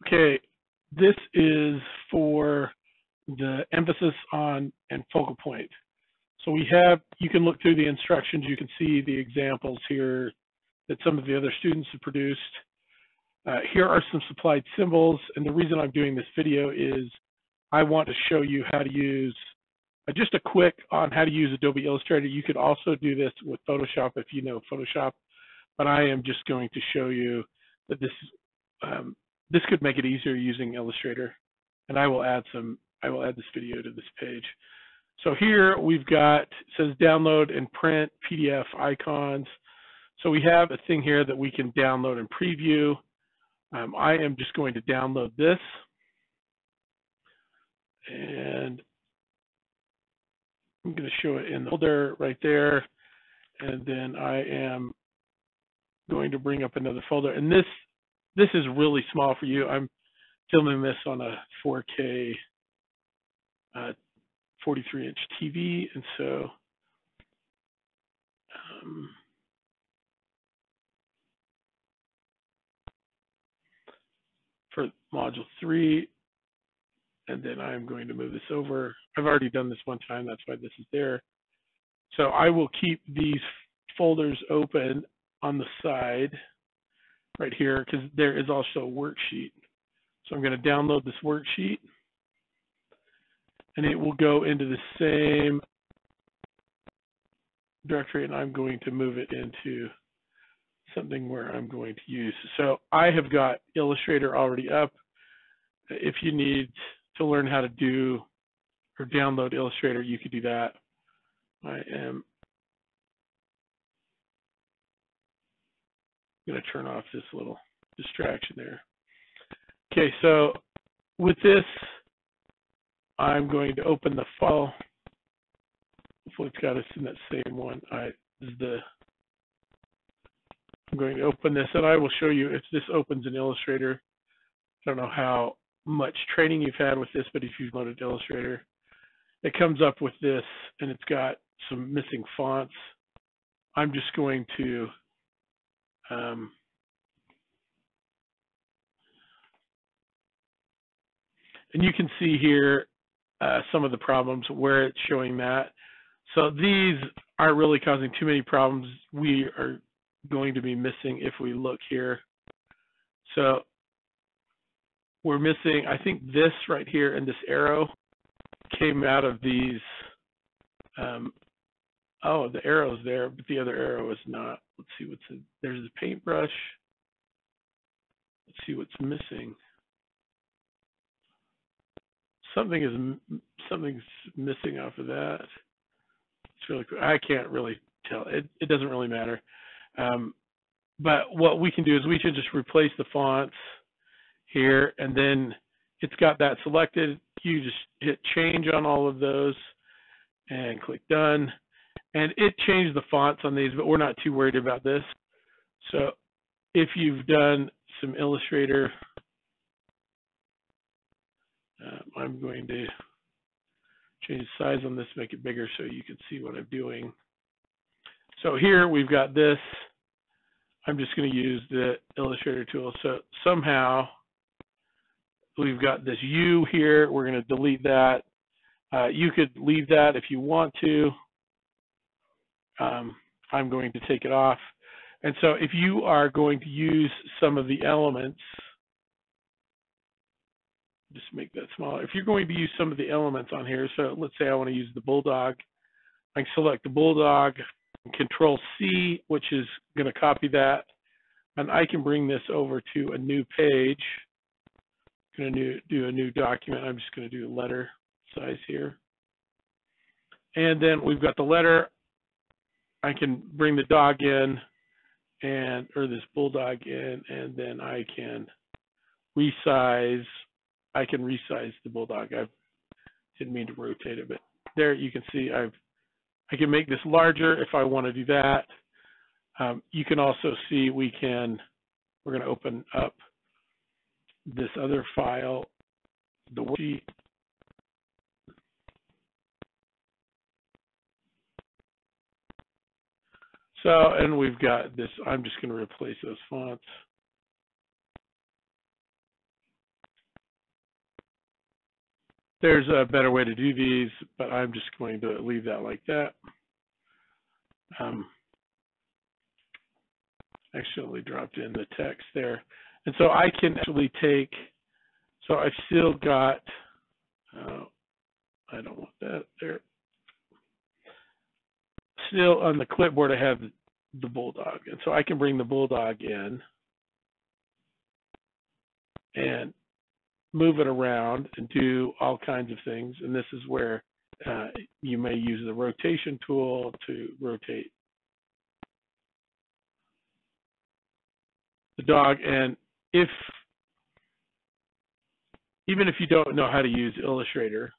Okay, this is for the emphasis on and focal point. So you can look through the instructions, you can see the examples here that some of the other students have produced. Here are some supplied symbols, and the reason I'm doing this video is I want to show you how to use, just a quick on how to use Adobe Illustrator. You could also do this with Photoshop if you know Photoshop, but I am just going to show you that this could make it easier using Illustrator, and I will add this video to this page. So here we've got, it says download and print PDF icons. So we have a thing here that we can download and preview. I am just going to download this, and I'm going to show it in the folder right there, and then I am going to bring up another folder. And this is really small for you. I'm filming this on a 4K 43-inch TV, and so for module 3, and then I'm going to move this over. I've already done this one time, that's why this is there. So I will keep these folders open on the side right here because there is also a worksheet. So I'm going to download this worksheet, and it will go into the same directory, and I'm going to move it into something where I'm going to use. So I have got Illustrator already up. If you need to learn how to do or download Illustrator, you could do that. I am going to turn off this little distraction there. Okay, so with this, I'm going to open the file. Hopefully it's got us in that same one. I'm going to open this, and I will show you if this opens in Illustrator. I don't know how much training you've had with this, but if you've loaded Illustrator, it comes up with this, and it's got some missing fonts. I'm just going to and you can see here some of the problems where it's showing that. So these aren't really causing too many problems. We are going to be missing if we look here. So we're missing, I think this right here and this arrow came out of these. Oh, the arrow's there, but the other arrow is not. Let's see what's in. There's the paintbrush. Let's see what's missing. Something's missing off of that. It's really cool. I can't really tell. It doesn't really matter. But what we can do is we should just replace the fonts here, and then it's got that selected. You just hit change on all of those and click done. And it changed the fonts on these, but we're not too worried about this. So if you've done some Illustrator, I'm going to change the size on this, make it bigger so you can see what I'm doing. So here we've got this. I'm just going to use the Illustrator tool. So somehow we've got this U here. We're going to delete that. You could leave that if you want to. I'm going to take it off. And so if you are going to use some of the elements, just make that smaller. If you're going to use some of the elements on here, so let's say I want to use the bulldog, I can select the bulldog, Control C, which is going to copy that, and I can bring this over to a new page. I'm going to do a new document. I'm just going to do a letter size here. And then we've got the letter. I can bring the dog in, or this bulldog in, and then I can resize. I can resize the bulldog. I didn't mean to rotate it, but there you can see I can make this larger if I want to do that. You can also see we're going to open up this other file, the worksheet. So, and we've got this, I'm just going to replace those fonts. There's a better way to do these, but I'm just going to leave that like that. Accidentally dropped in the text there. And so I can actually take, so I've still got, I don't want that there. Still on the clipboard, I have the bulldog. And so I can bring the bulldog in and move it around and do all kinds of things. And this is where you may use the rotation tool to rotate the dog. And even if you don't know how to use Illustrator,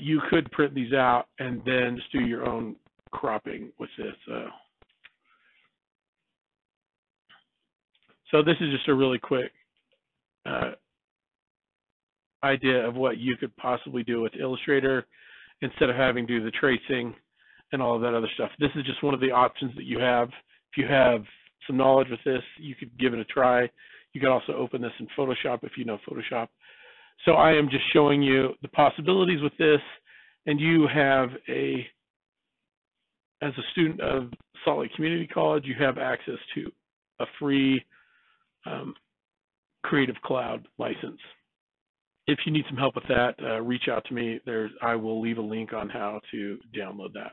you could print these out and then just do your own cropping with this. So this is just a really quick idea of what you could possibly do with Illustrator instead of having to do the tracing and all of that other stuff. This is just one of the options that you have. If you have some knowledge with this, you could give it a try. You can also open this in Photoshop if you know Photoshop. So I am just showing you the possibilities with this, and you have as a student of Salt Lake Community College, you have access to a free Creative Cloud license. If you need some help with that, reach out to me. I will leave a link on how to download that.